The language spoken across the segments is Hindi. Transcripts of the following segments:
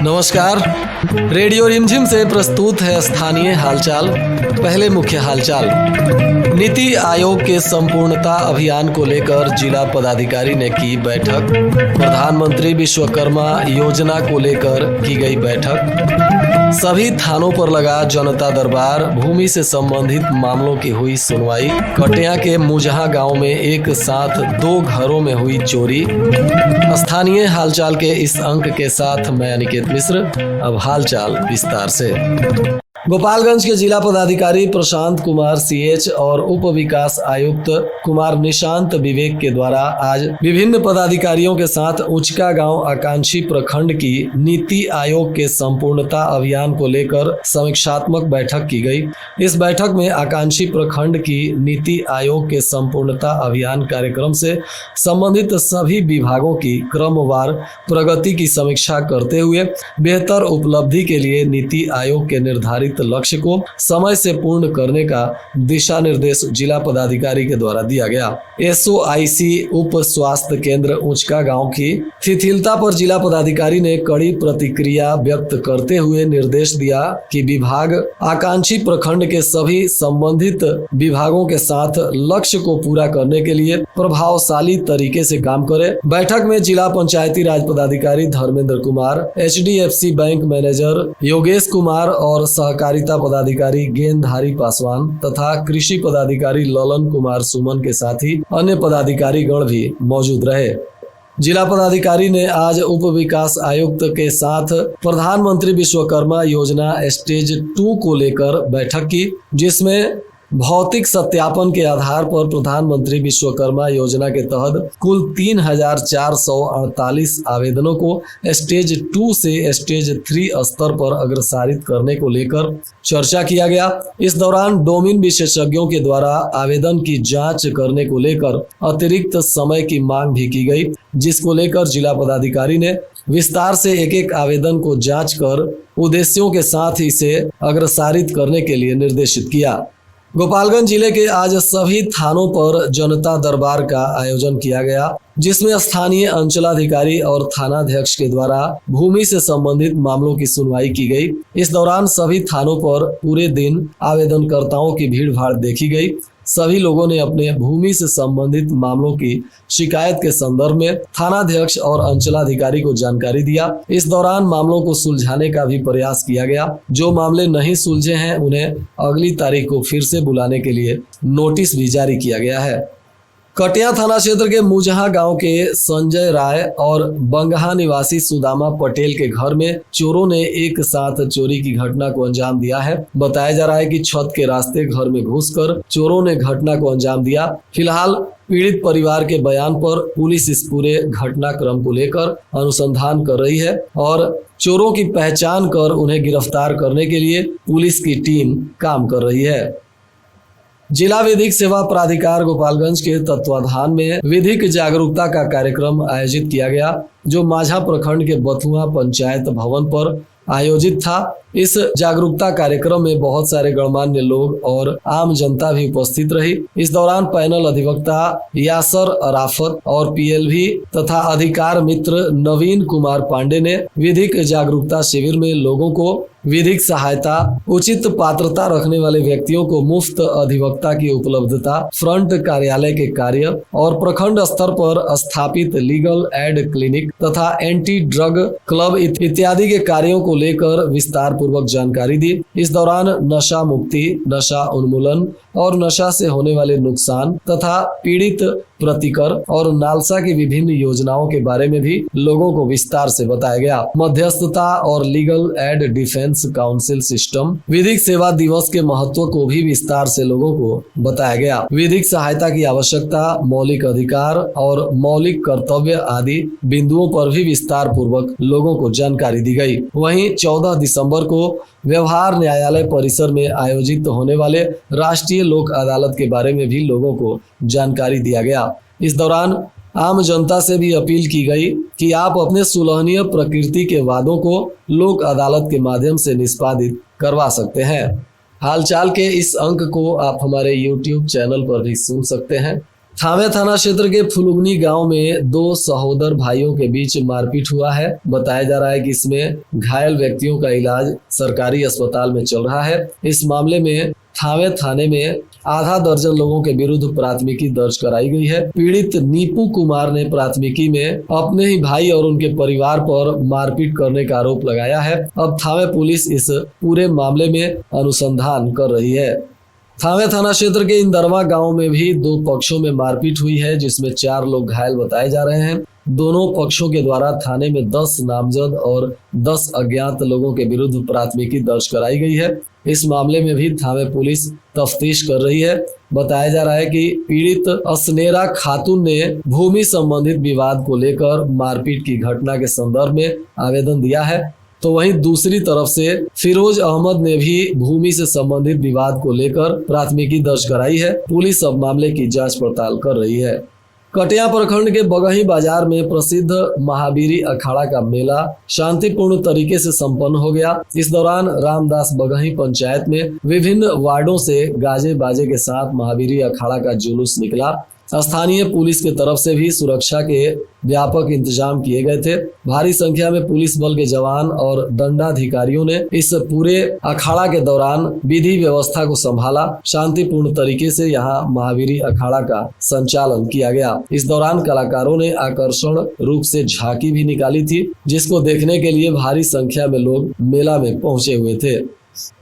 नमस्कार। रेडियो रिमझिम से प्रस्तुत है स्थानीय हालचाल। पहले मुख्य हालचाल। नीति आयोग के संपूर्णता अभियान को लेकर जिला पदाधिकारी ने की बैठक। प्रधानमंत्री विश्वकर्मा योजना को लेकर की गई बैठक। सभी थानों पर लगा जनता दरबार। भूमि से संबंधित मामलों की हुई सुनवाई। कटिया के मुजहा गांव में एक साथ 2 घरों में हुई चोरी। स्थानीय हालचाल के इस अंक के साथ मैं अनिकेत मिश्र। अब हालचाल विस्तार से। गोपालगंज के जिला पदाधिकारी प्रशांत कुमार सीएच और उप विकास आयुक्त कुमार निशांत विवेक के द्वारा आज विभिन्न पदाधिकारियों के साथ उचका गांव आकांक्षी प्रखंड की नीति आयोग के संपूर्णता अभियान को लेकर समीक्षात्मक बैठक की गई। इस बैठक में आकांक्षी प्रखंड की नीति आयोग के संपूर्णता अभियान कार्यक्रम से संबंधित सभी विभागों की क्रमवार प्रगति की समीक्षा करते हुए बेहतर उपलब्धि के लिए नीति आयोग के निर्धारित लक्ष्य को समय से पूर्ण करने का दिशा निर्देश जिला पदाधिकारी के द्वारा दिया गया। SOIC उप स्वास्थ्य केंद्र उचका गांव की शिथिलता पर जिला पदाधिकारी ने कड़ी प्रतिक्रिया व्यक्त करते हुए निर्देश दिया कि विभाग आकांक्षी प्रखंड के सभी संबंधित विभागों के साथ लक्ष्य को पूरा करने के लिए प्रभावशाली तरीके से काम करे। बैठक में जिला पंचायती राज पदाधिकारी Dharmendra Kumar, HDFC bank manager Yogesh Kumar और सहकारिता पदाधिकारी गेंदधारी पासवान तथा कृषि पदाधिकारी ललन कुमार सुमन के साथ ही अन्य पदाधिकारी गण भी मौजूद रहे। जिला पदाधिकारी ने आज उप विकास आयुक्त के साथ प्रधानमंत्री विश्वकर्मा योजना स्टेज 2 को लेकर बैठक की, जिसमें भौतिक सत्यापन के आधार पर प्रधानमंत्री विश्वकर्मा योजना के तहत कुल 3,448 आवेदनों को स्टेज 2 से स्टेज 3 स्तर पर अग्रसारित करने को लेकर चर्चा किया गया। इस दौरान डोमेन विशेषज्ञों के द्वारा आवेदन की जांच करने को लेकर अतिरिक्त समय की मांग भी की गई, जिसको लेकर जिला पदाधिकारी ने विस्तार से एक आवेदन को जांच कर उद्देश्यों के साथ इसे अग्रसारित करने के लिए निर्देशित किया। गोपालगंज जिले के आज सभी थानों पर जनता दरबार का आयोजन किया गया, जिसमें स्थानीय अंचलाधिकारी और थानाध्यक्ष के द्वारा भूमि से संबंधित मामलों की सुनवाई की गई। इस दौरान सभी थानों पर पूरे दिन आवेदनकर्ताओं की भीड़ भाड़ देखी गई। सभी लोगों ने अपने भूमि से संबंधित मामलों की शिकायत के संदर्भ में थानाध्यक्ष और अंचलाधिकारी को जानकारी दिया। इस दौरान मामलों को सुलझाने का भी प्रयास किया गया। जो मामले नहीं सुलझे हैं उन्हें अगली तारीख को फिर से बुलाने के लिए नोटिस भी जारी किया गया है। कटिया थाना क्षेत्र के मुजहा गांव के संजय राय और बंगहा निवासी सुदामा पटेल के घर में चोरों ने एक साथ चोरी की घटना को अंजाम दिया है। बताया जा रहा है कि छत के रास्ते घर में घुसकर चोरों ने घटना को अंजाम दिया। फिलहाल पीड़ित परिवार के बयान पर पुलिस इस पूरे घटनाक्रम को लेकर अनुसंधान कर रही है और चोरों की पहचान कर उन्हें गिरफ्तार करने के लिए पुलिस की टीम काम कर रही है। जिला विधिक सेवा प्राधिकार गोपालगंज के तत्वाधान में विधिक जागरूकता का कार्यक्रम आयोजित किया गया, जो माझा प्रखंड के बथुआ पंचायत भवन पर आयोजित था। इस जागरूकता कार्यक्रम में बहुत सारे गणमान्य लोग और आम जनता भी उपस्थित रही। इस दौरान पैनल अधिवक्ता यासर अराफत और PLV तथा अधिकार मित्र नवीन कुमार पांडे ने विधिक जागरूकता शिविर में लोगों को विधिक सहायता, उचित पात्रता रखने वाले व्यक्तियों को मुफ्त अधिवक्ता की उपलब्धता, फ्रंट कार्यालय के कार्य और प्रखंड स्तर पर स्थापित लीगल एड क्लिनिक तथा एंटी ड्रग क्लब इत्यादि के कार्यों को लेकर विस्तार पूर्वक जानकारी दी। इस दौरान नशा मुक्ति, नशा उन्मूलन और नशा से होने वाले नुकसान तथा पीड़ित प्रतिकर और नालसा की विभिन्न योजनाओं के बारे में भी लोगों को विस्तार से बताया गया। मध्यस्थता और legal aid defence council system, विधिक सेवा दिवस के महत्व को भी विस्तार से लोगों को बताया गया। विधिक सहायता की आवश्यकता, मौलिक अधिकार और मौलिक कर्तव्य आदि बिंदुओं पर भी विस्तार पूर्वक लोगों को जानकारी दी गई। वहीं 14 दिसंबर को व्यवहार न्यायालय परिसर में आयोजित होने वाले राष्ट्रीय लोक अदालत के बारे में भी लोगों को जानकारी दिया गया। इस दौरान आम जनता से भी अपील की गई कि आप अपने सुलहनीय प्रकृति के वादों को लोक अदालत के माध्यम से निष्पादित करवा सकते हैं। हालचाल के इस अंक को आप हमारे YouTube चैनल पर भी सुन सकते हैं। थावे थाना क्षेत्र के फुलुगनी गांव में दो सहोदर भाइयों के बीच मारपीट हुआ है। बताया जा रहा है कि इसमें घायल व्यक्तियों का इलाज सरकारी अस्पताल में चल रहा है। इस मामले में थावे थाने में आधा दर्जन लोगों के विरुद्ध प्राथमिकी दर्ज कराई गई है। पीड़ित नीपू कुमार ने प्राथमिकी में अपने ही भाई और उनके परिवार पर मारपीट करने का आरोप लगाया है। अब थावे पुलिस इस पूरे मामले में अनुसंधान कर रही है। थावे थाना क्षेत्र के इंदरवा गांव में भी दो पक्षों में मारपीट हुई है, जिसमें 4 लोग घायल बताए जा रहे हैं। दोनों पक्षों के द्वारा थाने में 10 नामजद और 10 अज्ञात लोगों के विरुद्ध प्राथमिकी दर्ज कराई गई है। इस मामले में भी थावे पुलिस तफ्तीश कर रही है। बताया जा रहा है कि पीड़ित असनेरा खातून ने भूमि संबंधित विवाद को लेकर मारपीट की घटना के संदर्भ में आवेदन दिया है, तो वहीं दूसरी तरफ से फिरोज अहमद ने भी भूमि से संबंधित विवाद को लेकर प्राथमिकी दर्ज कराई है। पुलिस अब मामले की जांच पड़ताल कर रही है। कटिया प्रखंड के बगही बाजार में प्रसिद्ध महावीरी अखाड़ा का मेला शांतिपूर्ण तरीके से संपन्न हो गया। इस दौरान रामदास बगही पंचायत में विभिन्न वार्डों से गाजे बाजे के साथ महावीरी अखाड़ा का जुलूस निकला। स्थानीय पुलिस के तरफ से भी सुरक्षा के व्यापक इंतजाम किए गए थे। भारी संख्या में पुलिस बल के जवान और दंडाधिकारियों ने इस पूरे अखाड़ा के दौरान विधि व्यवस्था को संभाला। शांतिपूर्ण तरीके से यहां महावीरी अखाड़ा का संचालन किया गया। इस दौरान कलाकारों ने आकर्षण रूप से झांकी भी निकाली थी, जिसको देखने के लिए भारी संख्या में लोग मेला में पहुंचे हुए थे।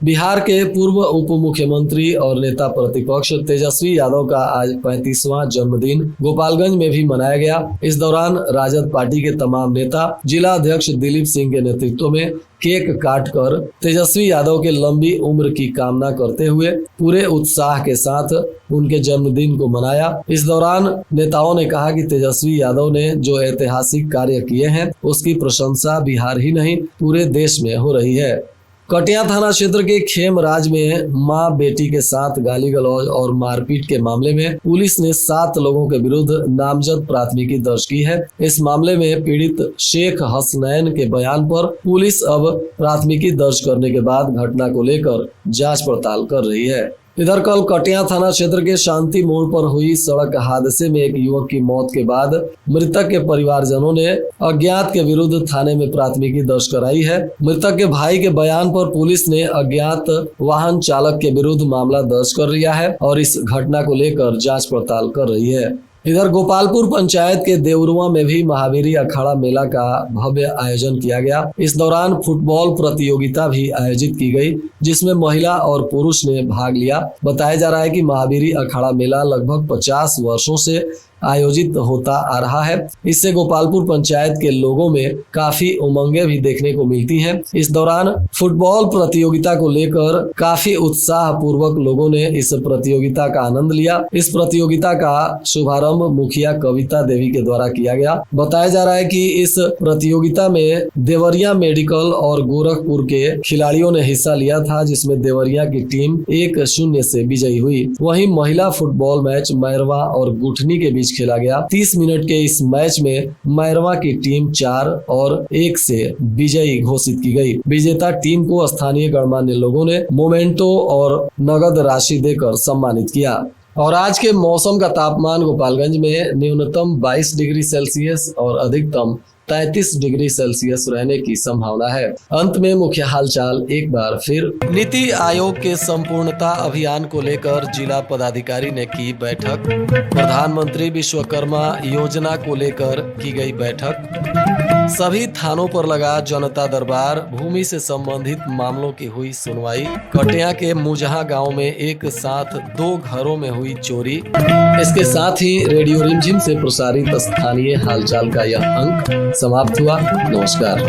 बिहार के पूर्व उप मुख्यमंत्री और नेता प्रतिपक्ष तेजस्वी यादव का आज 35वां जन्मदिन गोपालगंज में भी मनाया गया। इस दौरान राजद पार्टी के तमाम नेता जिला अध्यक्ष दिलीप सिंह के नेतृत्व में केक काटकर तेजस्वी यादव के लंबी उम्र की कामना करते हुए पूरे उत्साह के साथ उनके जन्मदिन को मनाया। इस दौरान नेताओं ने कहा कि तेजस्वी यादव ने जो ऐतिहासिक कार्य किए हैं उसकी प्रशंसा बिहार ही नहीं पूरे देश में हो रही है। कटिया थाना क्षेत्र के खेमराज में मां बेटी के साथ गाली गलौज और मारपीट के मामले में पुलिस ने 7 लोगों के विरुद्ध नामजद प्राथमिकी दर्ज की है। इस मामले में पीड़ित शेख हसनैन के बयान पर पुलिस अब प्राथमिकी दर्ज करने के बाद घटना को लेकर जांच पड़ताल कर रही है। इधर कल कटिया थाना क्षेत्र के शांति मोड़ पर हुई सड़क हादसे में एक युवक की मौत के बाद मृतक के परिवारजनों ने अज्ञात के विरुद्ध थाने में प्राथमिकी दर्ज कराई है। मृतक के भाई के बयान पर पुलिस ने अज्ञात वाहन चालक के विरुद्ध मामला दर्ज कर लिया है और इस घटना को लेकर जांच पड़ताल कर रही है। इधर गोपालपुर पंचायत के देवरुआ में भी महावीरी अखाड़ा मेला का भव्य आयोजन किया गया। इस दौरान फुटबॉल प्रतियोगिता भी आयोजित की गई, जिसमें महिला और पुरुष ने भाग लिया। बताया जा रहा है कि महावीरी अखाड़ा मेला लगभग 50 वर्षों से आयोजित होता आ रहा है। इससे गोपालपुर पंचायत के लोगों में काफी उमंगे भी देखने को मिलती हैं। इस दौरान फुटबॉल प्रतियोगिता को लेकर काफी उत्साह पूर्वक लोगों ने इस प्रतियोगिता का आनंद लिया। इस प्रतियोगिता का शुभारंभ मुखिया कविता देवी के द्वारा किया गया। बताया जा रहा है कि इस प्रतियोगिता में देवरिया मेडिकल और गोरखपुर के खिलाड़ियों ने हिस्सा लिया था, जिसमें देवरिया की टीम 1-0 से विजयी हुई। वहीं महिला फुटबॉल मैच मैरवा और गुठनी के बीच खेला गया। 30 मिनट के इस मैच में मैरवा की टीम 4-1 से विजयी घोषित की गई। विजेता टीम को स्थानीय गणमान्य लोगों ने मोमेंटो और नगद राशि देकर सम्मानित किया। और आज के मौसम का तापमान गोपालगंज में न्यूनतम 22 डिग्री सेल्सियस और अधिकतम 33 डिग्री सेल्सियस रहने की संभावना है। अंत में मुख्य हालचाल एक बार फिर। नीति आयोग के संपूर्णता अभियान को लेकर जिला पदाधिकारी ने की बैठक। प्रधानमंत्री विश्वकर्मा योजना को लेकर की गई बैठक। सभी थानों पर लगा जनता दरबार। भूमि से संबंधित मामलों की हुई सुनवाई। कटिया के मुजहा गांव में एक साथ 2 घरों में हुई चोरी। इसके साथ ही रेडियो रिमझिम से प्रसारित स्थानीय हालचाल का यह अंक समाप्त हुआ। नमस्कार।